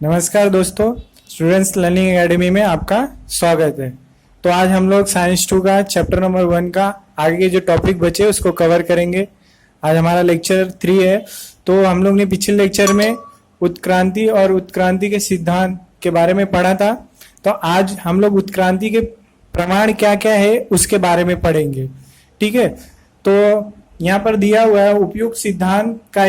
नमस्कार दोस्तों, students learning academy में आपका स्वागत है। तो आज हम लोग साइंस 2 का चैप्टर नंबर 1 का आगे के जो टॉपिक बचे उसको कवर करेंगे। आज हमारा लेक्चर 3 है। तो हम लोग ने पिछले लेक्चर में उत्क्रांति और उत्क्रांति के सिद्धांत के बारे में पढ़ा था। तो आज हम लोग उत्क्रांति के प्रमाण क्या क्या है उसके बारे में पढ़ेंगे। ठीक है, तो यहाँ पर दिया हुआ है उपयुक्त सिद्धांत का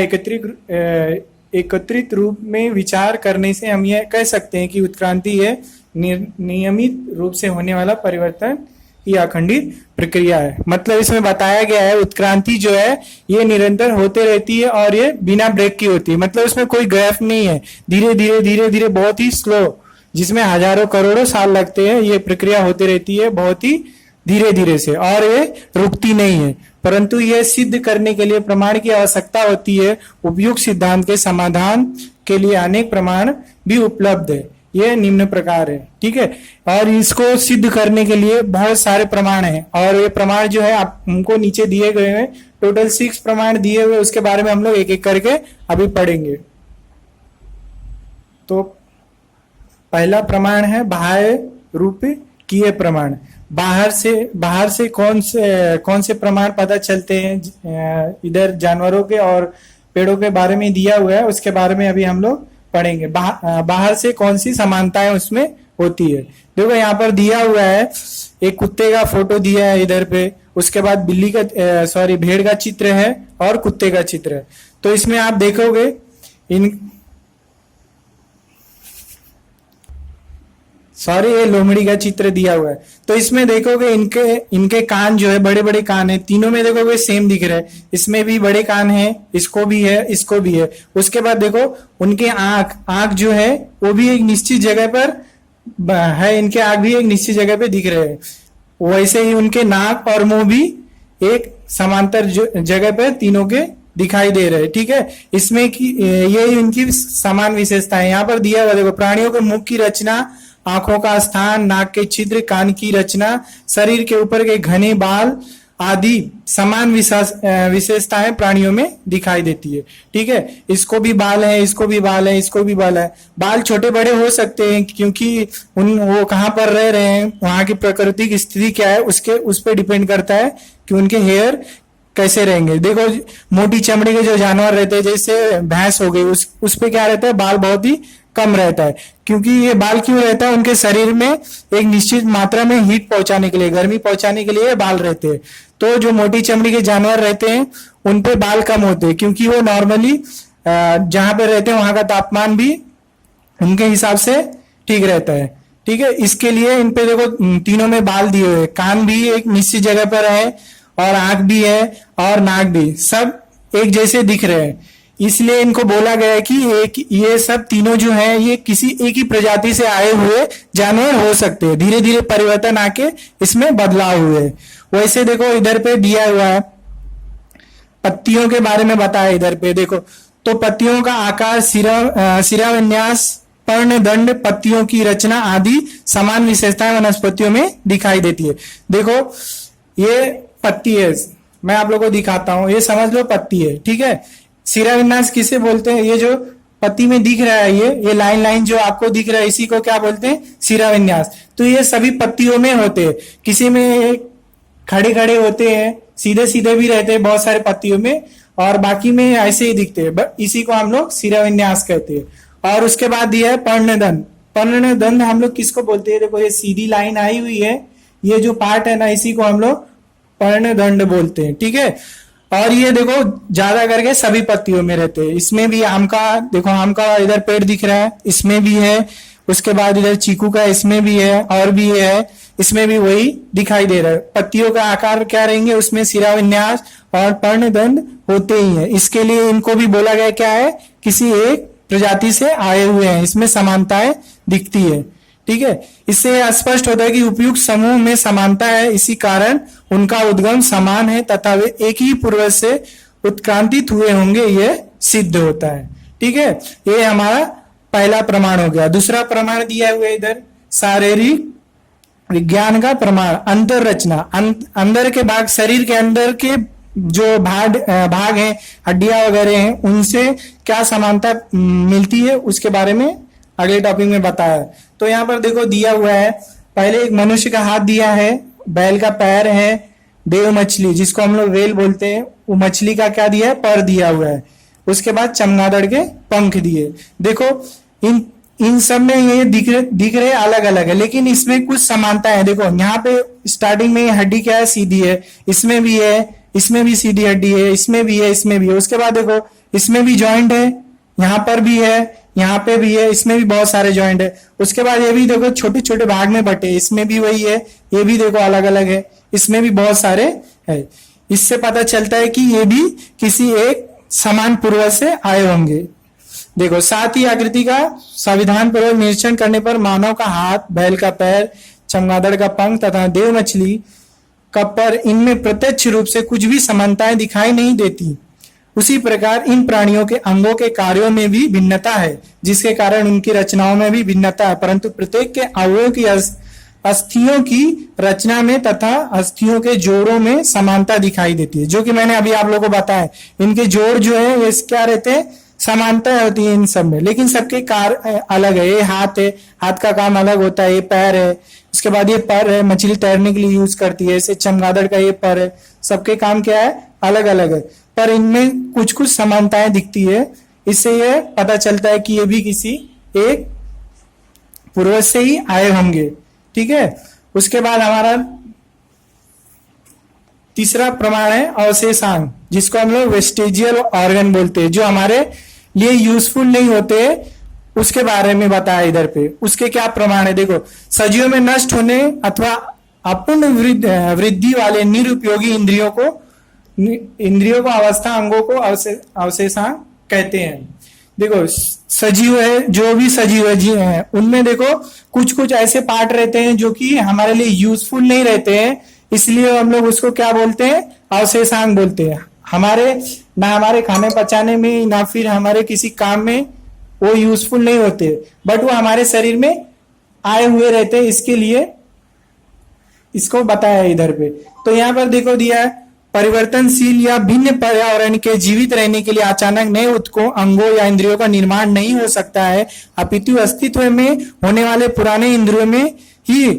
एकत्रित रूप में विचार करने से हम यह कह सकते हैं कि उत्क्रांति है नियमित रूप से होने वाला परिवर्तन या अखंडित प्रक्रिया है। मतलब इसमें बताया गया है उत्क्रांति जो है ये निरंतर होते रहती है और ये बिना ब्रेक की होती है। मतलब इसमें कोई गैप नहीं है, धीरे धीरे धीरे धीरे बहुत ही स्लो, जिसमें हजारों करोड़ों साल लगते हैं, ये प्रक्रिया होती रहती है बहुत ही धीरे धीरे से, और ये रुकती नहीं है। परंतु यह सिद्ध करने के लिए प्रमाण की आवश्यकता होती है। उपयुक्त सिद्धांत के समाधान के लिए अनेक प्रमाण भी उपलब्ध है। यह निम्न प्रकार है। ठीक है, और इसको सिद्ध करने के लिए बहुत सारे प्रमाण हैं, और ये प्रमाण जो है आप हमको नीचे दिए गए हैं। टोटल 6 प्रमाण दिए हुए, उसके बारे में हम लोग एक एक करके अभी पढ़ेंगे। तो पहला प्रमाण है बाह्य रूप किए प्रमाण। बाहर से कौन से प्रमाण पता चलते हैं, इधर जानवरों के और पेड़ों के बारे में दिया हुआ है, उसके बारे में अभी हम लोग पढ़ेंगे। बाहर से कौन सी समानताएं उसमें होती है। देखो यहाँ पर दिया हुआ है, एक कुत्ते का फोटो दिया है इधर पे, उसके बाद भेड़ का चित्र है और कुत्ते का चित्र है। तो इसमें आप देखोगे ये लोमड़ी का चित्र दिया हुआ है। तो इसमें देखोगे इनके कान जो है बड़े बड़े कान है, तीनों में देखोगे सेम दिख रहा है। इसमें भी बड़े कान है, इसको भी है, इसको भी है। उसके बाद देखो उनके आंख जो है वो भी एक निश्चित जगह पर है, इनके आंख भी एक निश्चित जगह पे दिख रहे हैं। वैसे ही उनके नाक और मुंह भी एक समांतर जगह पर तीनों के दिखाई दे रहे हैं। ठीक है, इसमें ये इनकी समान विशेषता है। यहाँ पर दिया हुआ देखो, प्राणियों के मुख की रचना, आंखों का स्थान, नाक के छिद्र, कान की रचना, शरीर के ऊपर के घने बाल आदि समान विशेषताएं प्राणियों में दिखाई देती है। ठीक है, इसको भी बाल है, इसको भी बाल है, इसको भी बाल है। बाल छोटे बड़े हो सकते हैं क्योंकि वो कहाँ पर रह रहे हैं, वहां की प्राकृतिक स्थिति क्या है उस पर डिपेंड करता है कि उनके हेयर कैसे रहेंगे। देखो मोटी चमड़ी के जो जानवर रहते हैं, जैसे भैंस हो गई, उस पे क्या रहता है, बाल बहुत ही कम रहता है। क्योंकि ये बाल क्यों रहता है, उनके शरीर में एक निश्चित मात्रा में हीट पहुंचाने के लिए, गर्मी पहुंचाने के लिए बाल रहते हैं। तो जो मोटी चमड़ी के जानवर रहते हैं उन पे बाल कम होते हैं, क्योंकि वो नॉर्मली जहां पे रहते हैं वहां का तापमान भी उनके हिसाब से ठीक रहता है। ठीक है, इसके लिए इन पे देखो तीनों में बाल दिए हुए, कान भी एक निश्चित जगह पर है, और आंख भी है, और नाक भी, सब एक जैसे दिख रहे हैं। इसलिए इनको बोला गया है कि ये सब तीनों जो है ये किसी एक ही प्रजाति से आए हुए जानवर हो सकते हैं। धीरे धीरे परिवर्तन आके इसमें बदलाव हुए। वैसे देखो इधर पे दिया हुआ है, पत्तियों के बारे में बताया इधर पे देखो। तो पत्तियों का आकार, सिरा विन्यास, पर्णदंड, पत्तियों की रचना आदि समान विशेषताएं वनस्पतियों में दिखाई देती है। देखो ये पत्ती है, मैं आप लोगों को दिखाता हूं, ये समझ लो पत्ती है। ठीक है, सिरा विन्यास किसे बोलते हैं, ये जो पत्ती में दिख रहा है, ये लाइन जो आपको दिख रहा है, इसी को क्या बोलते हैं, सिरा विन्यास। तो ये सभी पत्तियों में होते हैं, किसी में खड़े खड़े होते हैं, सीधे सीधे भी रहते हैं बहुत सारे पत्तियों में, और बाकी में ऐसे ही दिखते हैं। इसी को हम लोग सिरा विन्यास कहते हैं। और उसके बाद दिया है पर्णदंड। पर्णदंड हम लोग किसको बोलते हैं, देखो ये सीधी लाइन आई हुई है, ये जो पार्ट है ना, इसी को हम लोग पर्णदंड बोलते हैं। ठीक है, और ये देखो ज्यादा करके सभी पत्तियों में रहते हैं। इसमें भी आम का, देखो आम का इधर पेड़ दिख रहा है, इसमें भी है। उसके बाद इधर चीकू का, इसमें भी है, और भी है, इसमें भी वही दिखाई दे रहा है। पत्तियों का आकार क्या रहेंगे, उसमें सिरा विन्यास और पर्णदंड होते ही है। इसके लिए इनको भी बोला गया क्या है, किसी एक प्रजाति से आए हुए हैं, इसमें समानताएं दिखती है। ठीक है, इससे स्पष्ट होता है कि उपयुक्त समूह में समानता है, इसी कारण उनका उद्गम समान है तथा वे एक ही पूर्वज से उत्क्रांतित हुए होंगे, यह सिद्ध होता है। ठीक है, ये हमारा पहला प्रमाण हो गया। दूसरा प्रमाण दिया हुआ है इधर, शारीरिक विज्ञान का प्रमाण, अंतर रचना, अंदर के भाग, शरीर के अंदर के जो भाग हैं, हड्डियां वगैरह हैं, उनसे क्या समानता मिलती है उसके बारे में अगले टॉपिक में बताया। तो यहाँ पर देखो दिया हुआ है, पहले एक मनुष्य का हाथ दिया है, बैल का पैर है, देव मछली जिसको हम लोग वेल बोलते हैं, वो मछली का क्या दिया है, पर दिया हुआ है। उसके बाद चमगादड़ के पंख दिए। देखो इन सब में ये दिख रहे अलग अलग है, लेकिन इसमें कुछ समानता है। देखो यहाँ पे स्टार्टिंग में हड्डी क्या है, सीधी है, इसमें भी है, इसमें भी सीधी हड्डी है, इसमें भी है, इसमें भी है। उसके बाद देखो इसमें भी जॉइंट है, यहाँ पर भी है, यहाँ पे भी है, इसमें भी बहुत सारे जॉइंट है। उसके बाद ये भी देखो छोटे छोटे भाग में बटे, इसमें भी वही है, ये भी देखो अलग अलग है, इसमें भी बहुत सारे है। इससे पता चलता है कि ये भी किसी एक समान पूर्वज से आए होंगे। देखो साथ ही आकृति का संविधान पूर्वक निरीक्षण करने पर मानव का हाथ, बैल का पैर, चमगादड़ का पंख तथा देव मछली का पर, इनमें प्रत्यक्ष रूप से कुछ भी समानताएं दिखाई नहीं देती। उसी प्रकार इन प्राणियों के अंगों के कार्यों में भी भिन्नता है, जिसके कारण उनकी रचनाओं में भी भिन्नता है, परंतु प्रत्येक के अवयवों की अस्थियों की रचना में तथा अस्थियों के जोड़ों में समानता दिखाई देती है। जो कि मैंने अभी आप लोगों को बताया, इनके जोड़ जो है ये क्या रहते हैं, समानता होती है इन सब में, लेकिन सबके कार्य अलग है। ये हाथ है, हाथ का काम अलग होता है, ये पैर है, उसके बाद ये पर है, मछली तैरने के लिए यूज करती है, ऐसे चमगादड़ का ये पर है, सबके काम क्या है, अलग अलग है, पर इनमें कुछ कुछ समानताएं दिखती है। इससे यह पता चलता है कि ये भी किसी एक पूर्वज से ही आए होंगे। ठीक है, उसके बाद हमारा तीसरा प्रमाण है अवशेषांग, जिसको हम लोग वेस्टिजियल ऑर्गन बोलते हैं, जो हमारे लिए यूजफुल नहीं होते, उसके बारे में बताया इधर पे। उसके क्या प्रमाण है, देखो सजीवों में नष्ट होने अथवा अपूर्ण वृद्धि वाले निरुपयोगी इंद्रियों को अवस्था अंगों को अवशेषांग कहते हैं। देखो सजीव है, जो भी सजीव है उनमें देखो कुछ कुछ ऐसे पार्ट रहते हैं जो कि हमारे लिए यूजफुल नहीं रहते हैं, इसलिए हम लोग उसको क्या बोलते हैं, अवशेषांग बोलते हैं। हमारे खाने पचाने में ना फिर हमारे किसी काम में वो यूजफुल नहीं होते, बट वो हमारे शरीर में आए हुए रहते हैं, इसके लिए इसको बताया है इधर पे। तो यहाँ पर देखो दिया है, परिवर्तनशील या भिन्न पर्यावरण के जीवित रहने के लिए अचानक नए उत्कों, अंगों या इंद्रियों का निर्माण नहीं हो सकता है, अपितु अस्तित्व में होने वाले पुराने इंद्रियों में ही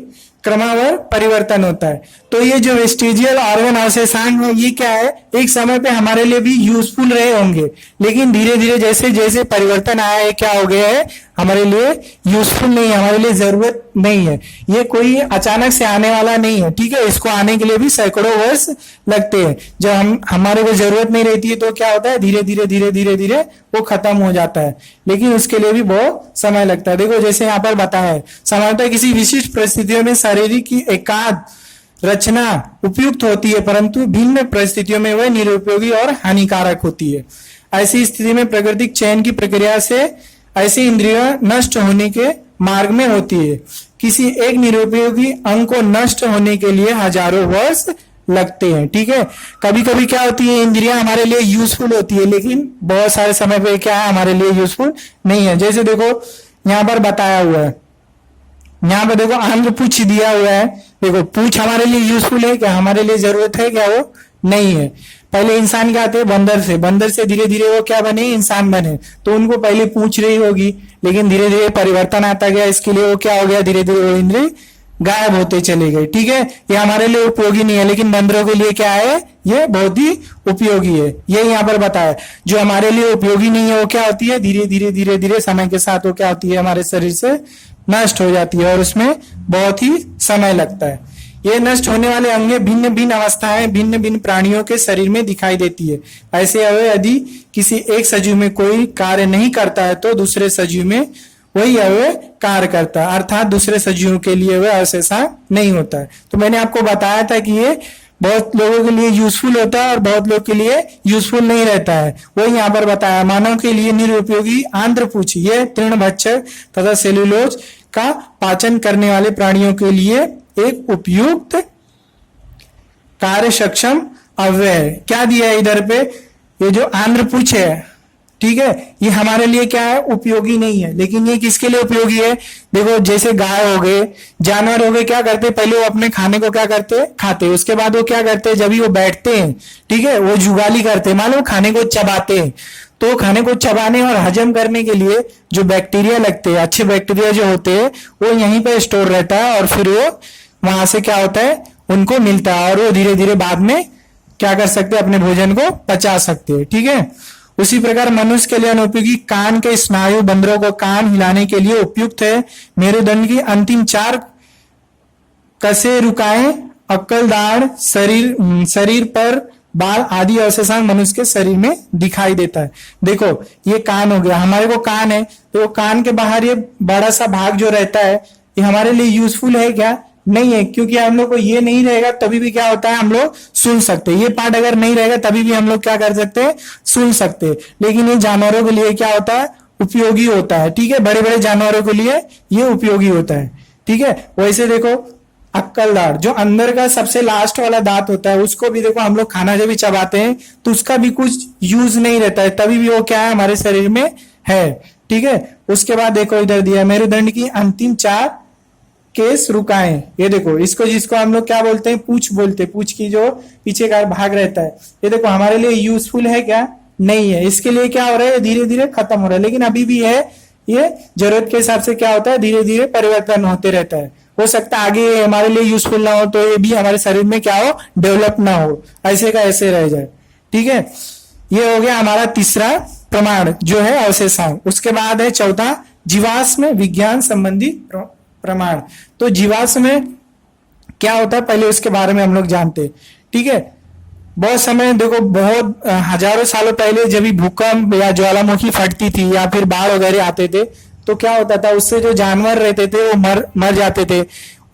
क्रमवार परिवर्तन होता है। तो ये जो वेस्टिजियल ऑर्गन अवशेषांग है, ये क्या है, एक समय पे हमारे लिए भी यूजफुल रहे होंगे, लेकिन धीरे धीरे जैसे जैसे परिवर्तन आया है, क्या हो गया है, हमारे लिए यूजफुल नहीं है, हमारे लिए जरूरत नहीं है। ये कोई अचानक से आने वाला नहीं है, ठीक है, इसको आने के लिए भी सैकड़ों वर्ष लगते हैं। जब हमारे को जरूरत नहीं रहती है तो क्या होता है, धीरे धीरे धीरे धीरे धीरे वो खत्म हो जाता है, लेकिन उसके लिए भी बहुत समय लगता है। देखो जैसे यहाँ पर बताया है, सामान्यतः किसी विशिष्ट परिस्थितियों में शरीर की एकाध रचना उपयुक्त होती है, परंतु भिन्न परिस्थितियों में वह निरुपयोगी और हानिकारक होती है। ऐसी स्थिति में प्राकृतिक चयन की प्रक्रिया से ऐसी इंद्रियां नष्ट होने के मार्ग में होती है। किसी एक निरुपयोगी अंग को नष्ट होने के लिए हजारों वर्ष लगते हैं। ठीक है, कभी कभी क्या होती है, इंद्रियां हमारे लिए यूजफुल होती है, लेकिन बहुत सारे समय पे क्या है, हमारे लिए यूजफुल नहीं है। जैसे देखो यहाँ पर बताया हुआ है, यहाँ पे देखो आंध्र पूछ दिया हुआ है। देखो पूछ हमारे लिए यूजफुल है क्या, हमारे लिए जरूरत है क्या, वो नहीं है। पहले इंसान क्या थे, बंदर से धीरे धीरे वो क्या बने, इंसान बने, तो उनको पहले पूछ रही होगी, लेकिन धीरे धीरे परिवर्तन आता गया, इसके लिए वो क्या हो गया, धीरे धीरे वो इंद्रिय गायब होते चले गए। ठीक है, ये हमारे लिए उपयोगी नहीं है, लेकिन बंदरों के लिए क्या है, ये बहुत ही उपयोगी है। ये यहाँ पर बताया, जो हमारे लिए उपयोगी नहीं है वो क्या होती है, धीरे धीरे धीरे धीरे समय के साथ वो क्या होती है, हमारे शरीर से नष्ट हो जाती है, और उसमें बहुत ही समय लगता है। ये नष्ट होने वाले अंग भिन्न भिन्न अवस्थाएं भिन्न भिन्न प्राणियों के शरीर में दिखाई देती है। ऐसे अवयव यदि किसी एक सजीव में कोई कार्य नहीं करता है तो दूसरे सजीव में वही अवयव कार्य करता है, अर्थात दूसरे सजीवों के लिए वह अवशेषांग नहीं होता है। तो मैंने आपको बताया था कि ये बहुत लोगों के लिए यूजफुल होता है और बहुत लोग के लिए यूजफुल नहीं रहता है। वही यहाँ पर बताया, मानव के लिए निरुपयोगी आंत्रपुच्छ, ये तृणभक्षक तथा सेल्यूलोज का पाचन करने वाले प्राणियों के लिए एक उपयुक्त कार्य सक्षम अवयव है। क्या दिया है इधर पे, ये जो आंध्रपुच्छ है, ठीक है, ये हमारे लिए क्या है, उपयोगी नहीं है, लेकिन ये किसके लिए उपयोगी है। देखो जैसे गाय हो गए, जानवर हो गए, क्या करते, पहले वो अपने खाने को क्या करते, खाते, उसके बाद वो क्या करते, जब भी वो बैठते हैं, ठीक है, वो जुगाली करते हैं, मान लो खाने को चबाते हैं, तो खाने को चबाने और हजम करने के लिए जो बैक्टीरिया लगते हैं, अच्छे बैक्टीरिया जो होते हैं, वो यहीं पर स्टोर रहता है और फिर वो वहां से क्या होता है, उनको मिलता है और वो धीरे धीरे बाद में क्या कर सकते हैं, अपने भोजन को पचा सकते हैं। ठीक है, उसी प्रकार मनुष्य के लिए अनुपयोगी कान के स्नायु बंदरों को कान हिलाने के लिए उपयुक्त है। मेरुदंड की अंतिम 4 कसे रुकाएं, अक्कल, दाढ़, शरीर पर बाल आदि अवशेषांक मनुष्य के शरीर में दिखाई देता है। देखो ये कान हो गया, हमारे को कान है, तो कान के बाहर ये बड़ा सा भाग जो रहता है, ये हमारे लिए यूजफुल है क्या? नहीं है, क्योंकि हम लोग को ये नहीं रहेगा तभी भी क्या होता है, हम लोग सुन सकते हैं। ये पार्ट अगर नहीं रहेगा तभी भी हम लोग क्या कर सकते हैं, सुन सकते हैं। लेकिन ये जानवरों के लिए क्या होता है, उपयोगी होता है। ठीक है, बड़े बड़े जानवरों के लिए ये उपयोगी होता है। ठीक है, वैसे देखो अक्कल, दाढ़, जो अंदर का सबसे लास्ट वाला दांत होता है, उसको भी देखो हम लोग खाना जब भी चबाते हैं तो उसका भी कुछ यूज नहीं रहता है, तभी भी वो क्या है, हमारे शरीर में है। ठीक है, उसके बाद देखो इधर दिया मेरुदंड की अंतिम 4 केस रुकाएं। ये देखो इसको, जिसको हम लोग क्या बोलते हैं, पूंछ बोलते हैं, पूंछ की जो पीछे का भाग रहता है, ये देखो हमारे लिए यूजफुल है क्या? नहीं है। इसके लिए क्या हो रहा है, धीरे धीरे खत्म हो रहा है, लेकिन अभी भी है। ये जरूरत के हिसाब से क्या होता है, धीरे धीरे परिवर्तन होते रहता है। हो सकता है आगे हमारे लिए यूजफुल ना हो, तो ये भी हमारे शरीर में क्या हो, डेवलप ना हो, ऐसे का ऐसे रह जाए। ठीक है, ये हो गया हमारा तीसरा प्रमाण जो है अवशेषांक। उसके बाद है चौथा जीवाश्म विज्ञान संबंधी प्रमाण। तो जीवाश्म में क्या होता है, पहले उसके बारे में हम लोग जानते हैं। ठीक है, बहुत समय देखो, बहुत हजारों सालों पहले जब भी भूकंप या ज्वालामुखी फटती थी या फिर बाढ़ वगैरह आते थे, तो क्या होता था, उससे जो जानवर रहते थे वो मर जाते थे।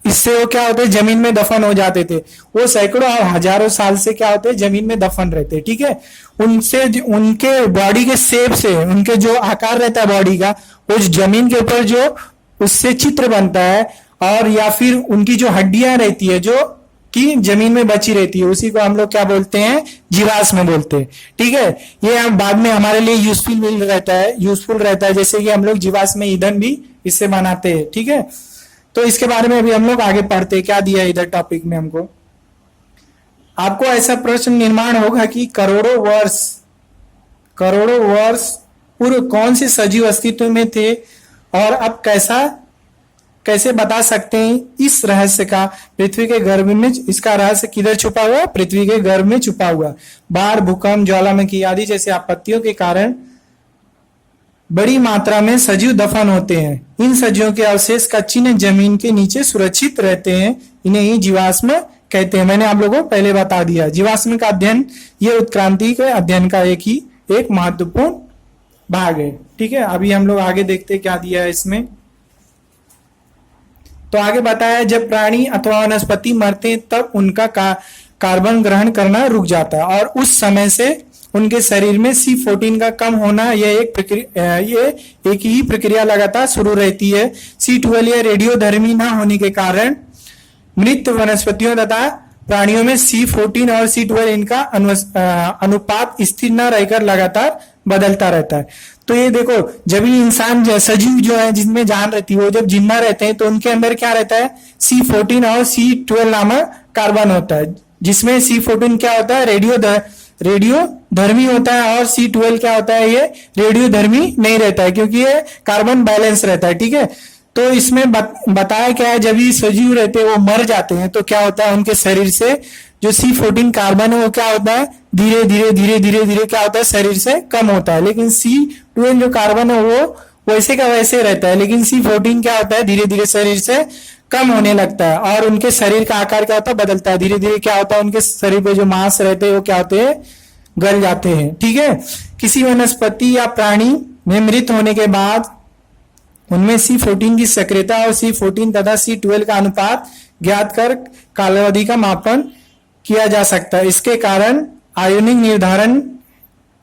इससे वो क्या होते, जमीन में दफन हो जाते थे। वो सैकड़ों और हजारों साल से क्या होते, जमीन में दफन रहते। ठीक है, उनसे उनके बॉडी के शेप से, उनके जो आकार रहता है बॉडी का, वो जमीन के ऊपर जो उससे चित्र बनता है, और या फिर उनकी जो हड्डियां रहती है जो कि जमीन में बची रहती है, उसी को हम लोग क्या बोलते हैं, जीवाश्म बोलते हैं। ठीक है, ये हम बाद में हमारे लिए यूजफुल रहता है, जैसे कि हम लोग जीवाश्म ईंधन भी इससे बनाते हैं। ठीक है, तो इसके बारे में अभी हम लोग आगे पढ़ते हैं। क्या दिया इधर टॉपिक में हमको, आपको ऐसा प्रश्न निर्माण होगा कि करोड़ों वर्ष पूर्व कौन से सजीव अस्तित्व में थे और अब कैसे बता सकते हैं इस रहस्य का, पृथ्वी के गर्भ में। इसका रहस्य किधर छुपा हुआ, पृथ्वी के गर्भ में छुपा हुआ। बाढ़, भूकंप, ज्वालामुखी आदि जैसे आपत्तियों के कारण बड़ी मात्रा में सजीव दफन होते हैं। इन सजीवों के अवशेष का चिन्ह जमीन के नीचे सुरक्षित रहते हैं, इन्हें ही जीवाश्म कहते हैं। मैंने आप लोगों को पहले बता दिया, जीवाश्म का अध्ययन ये उत्क्रांति के अध्ययन का एक महत्वपूर्ण भाग है। ठीक है, अभी हम लोग आगे देखते क्या दिया है इसमें। तो आगे बताया, जब प्राणी अथवा वनस्पति मरते हैं तब उनका कार्बन ग्रहण करना रुक जाता है और उस समय से उनके शरीर में C14 का कम होना, ये एक ही प्रक्रिया लगातार शुरू रहती है। C12 या रेडियोधर्मी ना होने के कारण मृत वनस्पतियों तथा प्राणियों में C14 और C12 इनका अनुपात स्थिर न रहकर लगातार बदलता रहता है। तो ये देखो, जब भी इंसान सजीव जो है जिनमें जान रहती है, वो जब जिंदा रहते हैं तो उनके अंदर क्या रहता है, C14 और C12 नामक कार्बन होता है, जिसमें C14 क्या होता है, रेडियोधर्मी होता है, और C12 क्या होता है, ये रेडियोधर्मी नहीं रहता है, क्योंकि ये कार्बन बैलेंस रहता है। ठीक है, तो इसमें बताया क्या है, जब ये सजीव रहते हैं वो मर जाते हैं तो क्या होता है, उनके शरीर से जो C14 कार्बन है वो क्या होता है, धीरे धीरे क्या होता है, शरीर से कम होता है। लेकिन C12 जो कार्बन है वो वैसे का वैसे रहता है, लेकिन C14 क्या होता है, धीरे धीरे शरीर से कम होने लगता है और उनके शरीर का आकार क्या होता है, बदलता है। धीरे धीरे क्या होता है, उनके शरीर पे जो मांस रहते हैं वो क्या होते हैं, गल जाते हैं। ठीक है, किसी वनस्पति या प्राणी में मृत होने के बाद उनमें C14 की सक्रियता और C14 तथा C12 का अनुपात ज्ञात कर कालावधि का मापन किया जा सकता है। इसके कारण आयोनिक निर्धारण,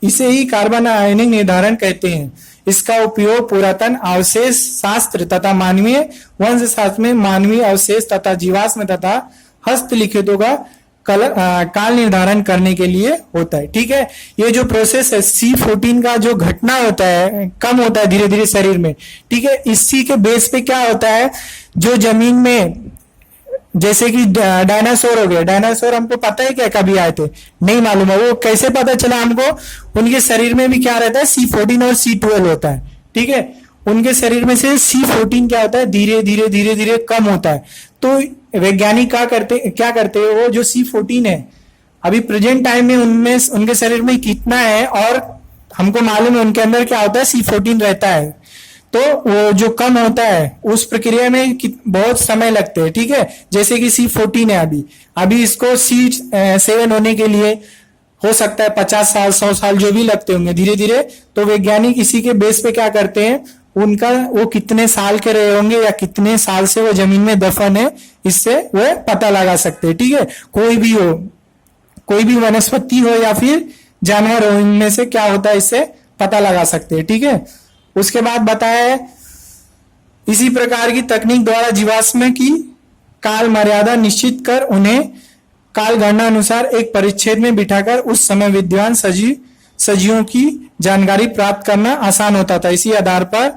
इसे ही कार्बन आयोनिक निर्धारण कहते हैं। इसका उपयोग पुरातन अवशेष शास्त्र तथा मानवीय वंश शास्त्र में मानवीय अवशेष तथा जीवाश्म तथा हस्तलिखितों का काल निर्धारण करने के लिए होता है। ठीक है, ये जो प्रोसेस है, C14 का जो घटना होता है, कम होता है धीरे धीरे शरीर में। ठीक है, इसी के बेस पे क्या होता है, जो जमीन में जैसे कि डायनासोर हो गए, डायनासोर हमको पता है क्या कभी आए थे, नहीं मालूम है। वो कैसे पता चला हमको, उनके शरीर में भी क्या रहता है, C14 और C12 होता है, ठीक है। उनके शरीर में से C14 क्या होता है, धीरे धीरे धीरे धीरे कम होता है। तो वैज्ञानिक क्या करते हैं, वो जो C14 है अभी प्रेजेंट टाइम में उनमें उनके शरीर में कितना है, और हमको मालूम है उनके अंदर क्या होता है, C14 रहता है। तो वो जो कम होता है उस प्रक्रिया में बहुत समय लगते हैं, ठीक है। जैसे कि C14 है, अभी अभी इसको C7 होने के लिए हो सकता है 50 साल 100 साल जो भी लगते होंगे धीरे धीरे। तो वैज्ञानिक इसी के बेस पे क्या करते हैं, उनका वो कितने साल के रहे होंगे या कितने साल से वो जमीन में दफन है, इससे वो पता लगा सकते हैं, ठीक है। कोई भी हो, कोई भी वनस्पति हो या फिर जानवर हो, इनमें से क्या होता है इससे पता लगा सकते हैं, ठीक है। उसके बाद बताया है इसी प्रकार की तकनीक द्वारा जीवाश्म की काल मर्यादा निश्चित कर उन्हें काल गणना अनुसार एक परिच्छेद में बिठाकर उस समय विद्वान सजीवों की जानकारी प्राप्त करना आसान होता था। इसी आधार पर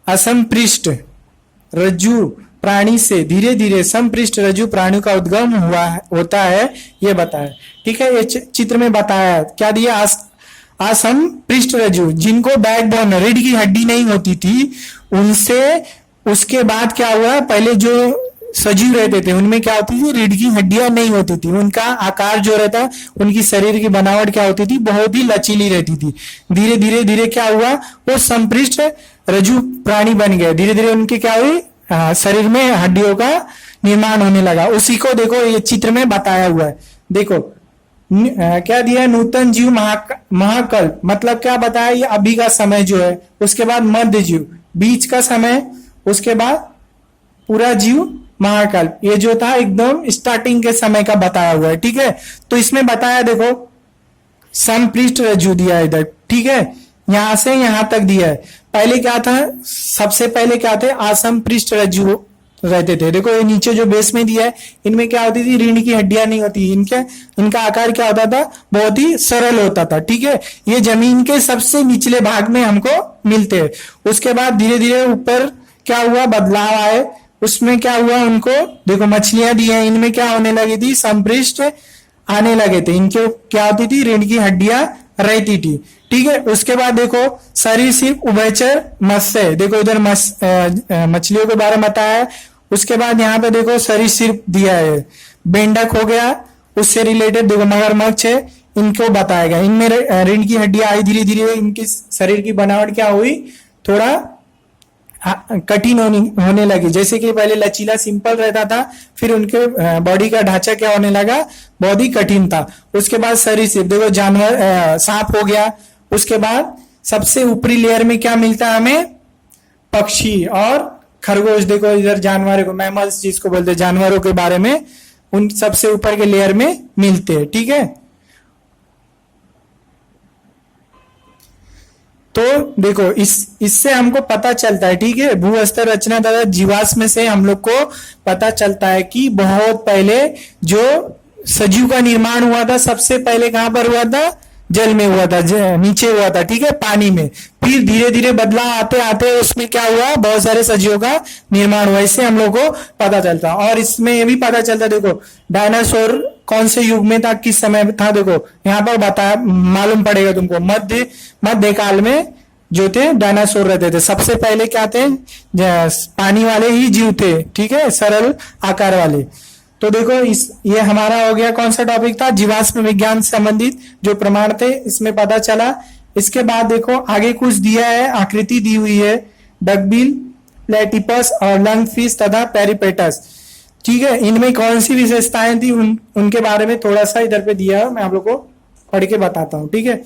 असंपृष्ट रज्जु प्राणी से धीरे धीरे संपृष्ट रज्जु प्राणी का उद्गम होता है, ये बताया, ठीक है। ये चित्र में बताया क्या दिया, असंपृष्ट रज्जु, जिनको बैकबोन रीढ़ की हड्डी नहीं होती थी, उनसे उसके बाद क्या हुआ, पहले जो सजीव रहते थे उनमें क्या होती थी, रीढ़ की हड्डियां नहीं होती थी, उनका आकार जो रहता, उनकी शरीर की बनावट क्या होती थी, बहुत ही लचीली रहती थी। धीरे धीरे धीरे क्या हुआ, वो संपृष्ट रज्जु प्राणी बन गए। धीरे धीरे उनकी क्या हुई, शरीर में हड्डियों का निर्माण होने लगा। उसी को देखो ये चित्र में बताया हुआ है। देखो क्या दिया, नूतन जीव महाकल्प, मतलब क्या बताया, ये अभी का समय जो है, उसके बाद मध्य जीव बीच का समय, उसके बाद पूरा जीव महाकल्प, ये जो था एकदम स्टार्टिंग के समय का बताया हुआ है, ठीक है। तो इसमें बताया देखो संपृष्ट रज्जु दिया है इधर, ठीक है, यहां से यहां तक दिया है। पहले क्या था, सबसे पहले क्या थे, असंपृष्ट रज्जु रहते थे। देखो ये नीचे जो बेस में दिया है, इनमें क्या होती थी, रीढ़ की हड्डियां नहीं होती, इनका आकार क्या होता था, बहुत ही सरल होता था, ठीक है। ये जमीन के सबसे निचले भाग में हमको मिलते हैं। उसके बाद धीरे धीरे ऊपर क्या हुआ, बदलाव आए, उसमें क्या हुआ, उनको देखो मछलियां दी है, इनमें क्या होने लगी थी, संपृष्ट आने लगे थे, इनके क्या होती थी, रीढ़ की हड्डियां रहती थी, ठीक है। उसके बाद देखो शरीर सिर्फ उभयचर मत्स्य, देखो इधर मछलियों के बारे में बताया है। उसके बाद यहाँ पे देखो शरीर सिर्फ दिया है, बेंडक हो गया, उससे रिलेटेड देखो मगरमच्छ है, इनको बताया गया। इनमें रीढ़ की हड्डियां आई, धीरे धीरे इनकी शरीर की बनावट क्या हुई, थोड़ा कठिन होने लगी। जैसे कि पहले लचीला सिंपल रहता था, फिर उनके बॉडी का ढांचा क्या होने लगा, बहुत ही कठिन था। उसके बाद शरीर से देखो जानवर सांप हो गया। उसके बाद सबसे ऊपरी लेयर में क्या मिलता है हमें, पक्षी और खरगोश। देखो इधर जानवरों को मैमल्स जिसको बोलते हैं, जानवरों के बारे में उन सबसे ऊपर के लेयर में मिलते हैं, ठीक है। तो देखो इससे हमको पता चलता है, ठीक है, भू स्तर रचना तथा जीवाश्म से हम लोग को पता चलता है कि बहुत पहले जो सजीव का निर्माण हुआ था, सबसे पहले कहां पर हुआ था, जल में हुआ था, नीचे हुआ था, ठीक है, पानी में। फिर धीरे धीरे बदलाव आते आते उसमें क्या हुआ, बहुत सारे सजीवों का निर्माण हुआ। इससे हम लोग को पता चलता। और इसमें ये भी पता चलता, देखो डायनासोर कौन से युग में था, किस समय था, देखो यहाँ पर बताया, मालूम पड़ेगा तुमको। मध्य काल में जो थे डायनासोर रहते थे। सबसे पहले क्या थे, पानी वाले ही जीव थे, ठीक है, सरल आकार वाले। तो देखो ये हमारा हो गया, कौन सा टॉपिक था, जीवाश्म विज्ञान से संबंधित जो प्रमाण थे, इसमें पता चला। इसके बाद देखो आगे कुछ दिया है, आकृति दी हुई है, डकबिल, प्लेटिपस और लंग फिश तथा पेरिपेटस, ठीक है। इनमें कौन सी विशेषताएं थी, उनके बारे में थोड़ा सा इधर पे दिया है, मैं आप लोग को पढ़ के बताता हूँ, ठीक है।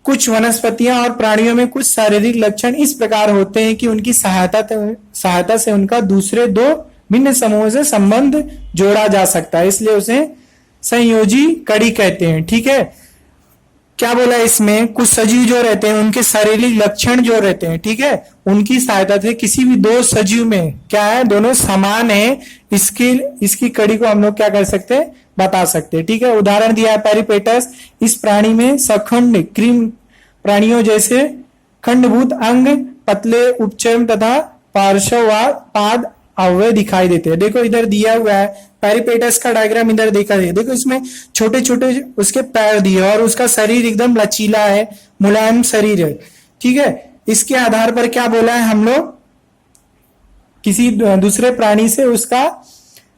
कुछ वनस्पतियां और प्राणियों में कुछ शारीरिक लक्षण इस प्रकार होते हैं कि उनकी सहायता से उनका दूसरे दो भिन्न समूहों से संबंध जोड़ा जा सकता है, इसलिए उसे संयोजी कड़ी कहते हैं, ठीक है। क्या बोला इसमें, कुछ सजीव जो रहते हैं उनके शारीरिक लक्षण जो रहते हैं, ठीक है, उनकी सहायता से किसी भी दो सजीव में क्या है, दोनों समान है, इसकी कड़ी को हम लोग क्या कर सकते हैं, बता सकते हैं, ठीक है। उदाहरण दिया है पेरिपेटस, इस प्राणी में सखंड क्रीम प्राणियों जैसे खंडभूत अंग, पतले उपचर्म तथा पार्श्ववाद पाद अवयव दिखाई देते हैं। देखो इधर दिया हुआ है पेरिपेटस का डायग्राम, इधर देखा है, देखो इसमें छोटे छोटे उसके पैर दिए और उसका शरीर एकदम लचीला है, मुलायम शरीर है, ठीक है। इसके आधार पर क्या बोला है हम लोग, किसी दूसरे प्राणी से उसका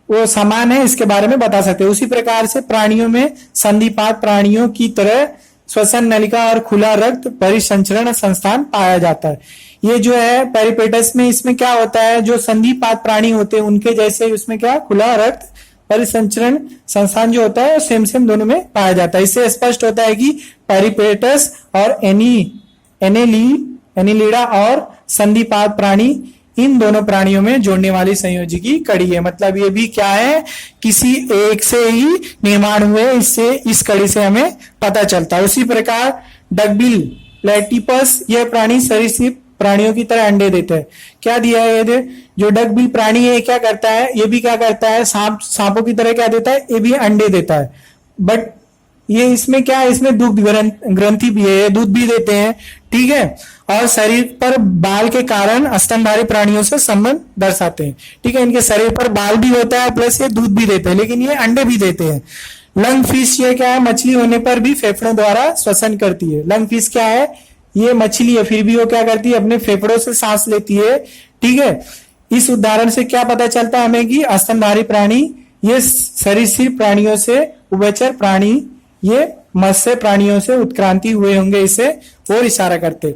वो समान है इसके बारे में बता सकते हैं। उसी प्रकार से प्राणियों में संधिपात प्राणियों की तरह श्वसन नलिका और खुला रक्त परिसंचरण संस्थान पाया जाता है। ये जो है पेरिपेटस में, इसमें क्या होता है, जो संधिपात प्राणी होते हैं उनके जैसे उसमें क्या खुला रक्त परिसंचरण संस्थान जो होता है सेम सेम दोनों में पाया जाता है। इससे स्पष्ट होता है कि पेरिपेटस और एनिलीडा और संधिपात प्राणी इन दोनों प्राणियों में जोड़ने वाली संयोजी की कड़ी है। मतलब ये भी क्या है, किसी एक से ही निर्माण हुए, इससे इस कड़ी से हमें पता चलता है। उसी प्रकार डकबिल प्लेटिपस यह प्राणी सरीसृप प्राणियों की तरह अंडे देते हैं। क्या दिया है ये, जो डकबिल प्राणी है क्या करता है, ये भी क्या करता है, सांपों की तरह क्या देता है, ये भी अंडे देता है। बट ये इसमें क्या है, इसमें दुग्ध ग्रंथि भी है, दूध भी देते हैं, ठीक है। और शरीर पर बाल के कारण स्तनधारी प्राणियों से संबंध दर्शाते हैं, ठीक है। इनके शरीर पर बाल भी होता है प्लस ये दूध भी देते हैं, लेकिन ये अंडे भी देते हैं। लंग फिश ये क्या है, मछली होने पर भी फेफड़ों द्वारा श्वसन करती है। लंग फिश क्या है, ये मछली है फिर भी वो क्या करती है, अपने फेफड़ों से सांस लेती है, ठीक है। इस उदाहरण से क्या पता चलता है हमें कि स्तनधारी प्राणी ये सरीसृप प्राणियों से, उभयचर प्राणी ये मत्स्य प्राणियों से उत्क्रांति हुए होंगे, इसे और इशारा करते।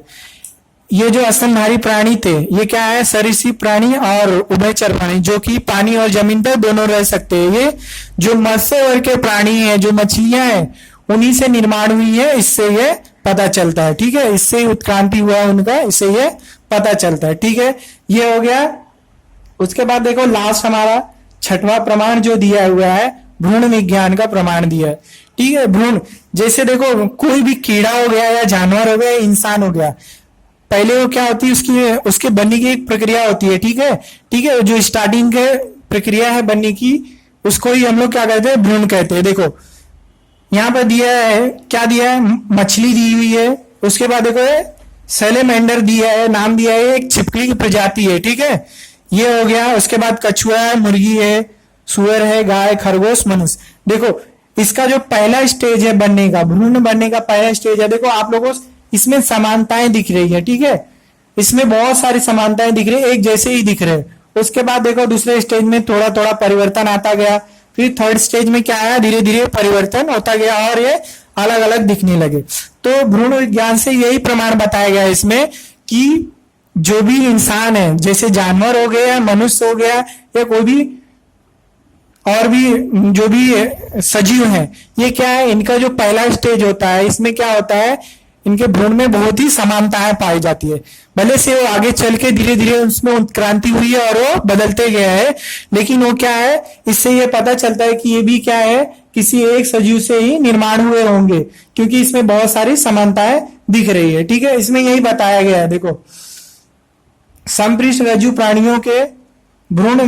ये जो स्तनधारी प्राणी थे ये क्या है, सरीसृप प्राणी और उभयचर प्राणी जो कि पानी और जमीन पर दोनों रह सकते हैं। ये जो मत्स्य वर्ग के प्राणी हैं, जो मछलियां हैं, उन्हीं से निर्माण हुई है, इससे ये पता चलता है, ठीक है। इससे उत्क्रांति हुआ उनका, इससे ये पता चलता है, ठीक है। ये हो गया। उसके बाद देखो लास्ट हमारा छठवां प्रमाण जो दिया हुआ है, भ्रूण विज्ञान का प्रमाण दिया है, ठीक है। भ्रूण जैसे देखो कोई भी कीड़ा हो गया या जानवर हो गया या इंसान हो गया, पहले वो क्या होती है, उसके बनने की एक प्रक्रिया होती है, ठीक है, ठीक है। जो स्टार्टिंग के प्रक्रिया है बनने की, उसको ही हम लोग क्या कहते हैं, भ्रूण कहते हैं। देखो यहाँ पर दिया है, क्या दिया है, मछली दी हुई है। उसके बाद देखो सैलेमेंडर दिया है, नाम दिया है, एक छिपकली की प्रजाति है, ठीक है, ये हो गया। उसके बाद कछुआ है, मुर्गी है, सुअर है, गाय, खरगोश, मनुष्य। देखो इसका जो पहला स्टेज है बनने का, भ्रूण बनने का पहला स्टेज है, देखो आप लोगों को इसमें समानताएं दिख रही है, ठीक है। इसमें बहुत सारी समानताएं दिख रही है, एक जैसे ही दिख रहे हैं। उसके बाद देखो दूसरे स्टेज में थोड़ा थोड़ा परिवर्तन आता गया, फिर थर्ड स्टेज में क्या आया, धीरे धीरे परिवर्तन होता गया और ये अलग अलग दिखने लगे। तो भ्रूण विज्ञान से यही प्रमाण बताया गया इसमें कि जो भी इंसान है, जैसे जानवर हो गया, मनुष्य हो गया, या कोई भी और भी जो भी सजीव हैं, ये क्या है, इनका जो पहला स्टेज होता है, इसमें क्या होता है, इनके भ्रूण में बहुत ही समानताएं पाई जाती है। भले से वो आगे चल के धीरे धीरे उसमें उत्क्रांति हुई है और वो बदलते गया है, लेकिन वो क्या है, इससे ये पता चलता है कि ये भी क्या है, किसी एक सजीव से ही निर्माण हुए होंगे, क्योंकि इसमें बहुत सारी समानताएं दिख रही है, ठीक है। इसमें यही बताया गया है। देखो संपृष्ठ रज्जु प्राणियों के भ्रूण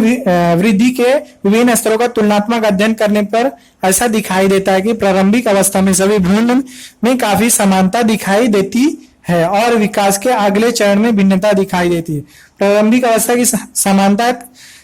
वृद्धि के विभिन्न स्तरों का तुलनात्मक अध्ययन करने पर ऐसा दिखाई देता है कि प्रारंभिक अवस्था में सभी भ्रूण में काफी समानता दिखाई देती है और विकास के अगले चरण में भिन्नता दिखाई देती है। प्रारंभिक अवस्था की समानता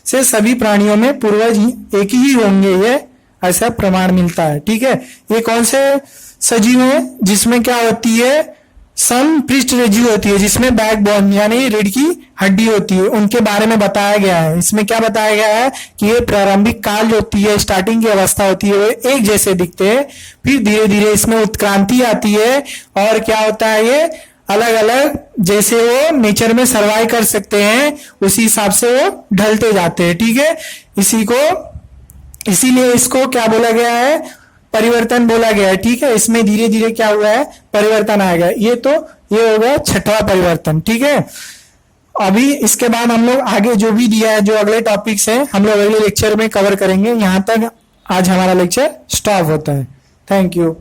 से सभी प्राणियों में पूर्वज एक ही होंगे, ये ऐसा प्रमाण मिलता है, ठीक है। ये कौन से सजीव है जिसमें क्या होती है, संपृष्ठ रज्जु होती है, जिसमें बैकबोन यानी रीढ़ की हड्डी होती है, उनके बारे में बताया गया है। इसमें क्या बताया गया है कि ये प्रारंभिक काल जो होती है, स्टार्टिंग की अवस्था होती है, वो एक जैसे दिखते हैं, फिर धीरे धीरे इसमें उत्क्रांति आती है और क्या होता है, ये अलग अलग जैसे वो नेचर में सर्वाइव कर सकते हैं उसी हिसाब से वो ढलते जाते हैं, ठीक है। इसीलिए इसको क्या बोला गया है, परिवर्तन बोला गया है, ठीक है। इसमें धीरे धीरे क्या हुआ है, परिवर्तन आ गया। ये हो गया छठवां परिवर्तन, ठीक है। अभी इसके बाद हम लोग आगे जो भी दिया है, जो अगले टॉपिक्स हैं, हम लोग अगले लेक्चर में कवर करेंगे। यहां तक आज हमारा लेक्चर स्टॉप होता है। Thank you.